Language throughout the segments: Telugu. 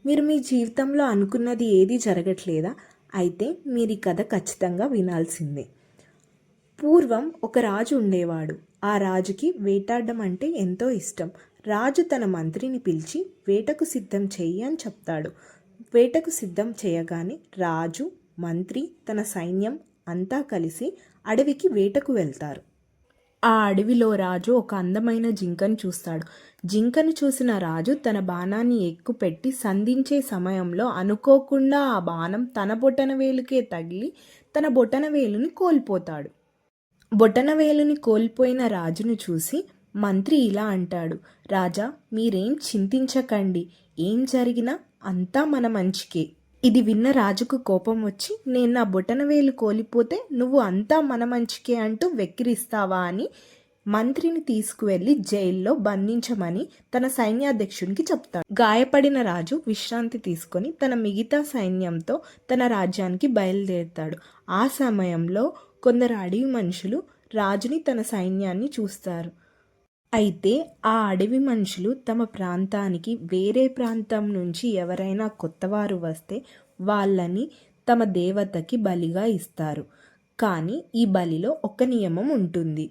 మీరు మీ జీవితంలో అనుకున్నది ఏది జరగట్లేదా? అయితే మీరు ఈ కథ ఖచ్చితంగా వినాల్సిందే. పూర్వం ఒక రాజు ఉండేవాడు. ఆ రాజుకి వేటాడడం అంటే ఎంతో ఇష్టం. రాజు తన మంత్రిని పిలిచి వేటకు సిద్ధం చెయ్యి అని చెప్తాడు. వేటకు సిద్ధం చేయగానే రాజు, మంత్రి, తన సైన్యం అంతా కలిసి అడవికి వేటకు వెళ్తారు. ఆ అడవిలో రాజు ఒక అందమైన జింకను చూస్తాడు. జింకను చూసిన రాజు తన బాణాన్ని ఎక్కుపెట్టి సంధించే సమయంలో అనుకోకుండా ఆ బాణం తన బొటనవేలుకే తగిలి తన బొటనవేలుని కోల్పోతాడు. బొటనవేలుని కోల్పోయిన రాజును చూసి మంత్రి ఇలా అంటాడు, రాజా, మీరేం చింతించకండి, ఏం జరిగినా అంతా మన మంచికే. ఇది విన్న రాజుకు కోపం వచ్చి, నేను నా బొటనవేలు కోల్పోతే నువ్వు అంతా మన మంచికే అంటూ వెక్కిరిస్తావా అని మంత్రిని తీసుకువెళ్ళి జైల్లో బంధించమని తన సైన్యాధ్యక్షునికి చెప్తాడు. గాయపడిన రాజు విశ్రాంతి తీసుకొని తన మిగతా సైన్యంతో తన రాజ్యానికి బయలుదేరుతాడు. ఆ సమయంలో కొందరు అడవి మనుషులు రాజుని, తన సైన్యాన్ని చూస్తారు. అయితే ఆ అడవి మనుషులు తమ ప్రాంతానికి వేరే ప్రాంతం నుంచి ఎవరైనా కొత్తవారు వస్తే వాళ్ళని తమ దేవతకి బలిగా ఇస్తారు. కానీ ఈ బలిలో ఒక నియమం ఉంటుంది.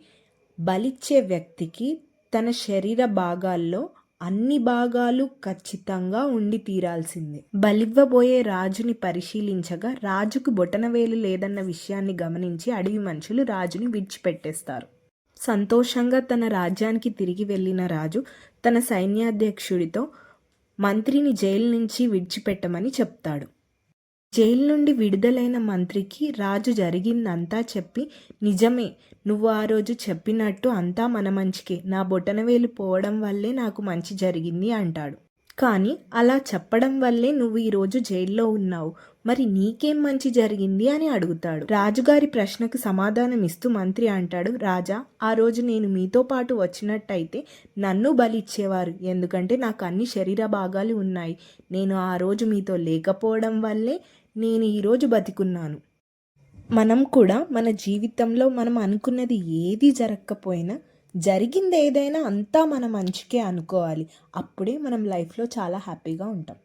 బలిచ్చే వ్యక్తికి తన శరీర భాగాల్లో అన్ని భాగాలు ఖచ్చితంగా ఉండి తీరాల్సిందే. బలివ్వబోయే రాజుని పరిశీలించగా రాజుకు బొటనవేలు లేదన్న విషయాన్ని గమనించి అడవి మనుషులు రాజుని విడిచిపెట్టేస్తారు. సంతోషంగా తన రాజ్యానికి తిరిగి వెళ్ళిన రాజు తన సైన్యాధ్యక్షుడితో మంత్రిని జైలు నుంచి విడిచిపెట్టమని చెప్తాడు. జైలు నుండి విడుదలైన మంత్రికి రాజు జరిగిందంతా చెప్పి, నిజమే, నువ్వు ఆ రోజు చెప్పినట్టు అంతా మన మంచికే, నా బొటనవేలు పోవడం వల్లే నాకు మంచి జరిగింది అంటాడు. కానీ అలా చెప్పడం వల్లే నువ్వు ఈరోజు జైల్లో ఉన్నావు, మరి నీకేం మంచి జరిగింది అని అడుగుతాడు. రాజుగారి ప్రశ్నకు సమాధానం ఇస్తూ మంత్రి అంటాడు, రాజా, ఆ రోజు నేను మీతో పాటు వచ్చినట్టయితే నన్ను బలిచ్చేవారు, ఎందుకంటే నాకు అన్ని శరీర భాగాలు ఉన్నాయి. నేను ఆ రోజు మీతో లేకపోవడం వల్లే నేను ఈరోజు బతికున్నాను. మనం కూడా మన జీవితంలో మనం అనుకున్నది ఏది జరగకపోయినా జరిగింది ఏదైనా అంతా మన మంచికే అనుకోవాలి. అప్పుడే మనం లైఫ్లో చాలా హ్యాపీగా ఉంటాం.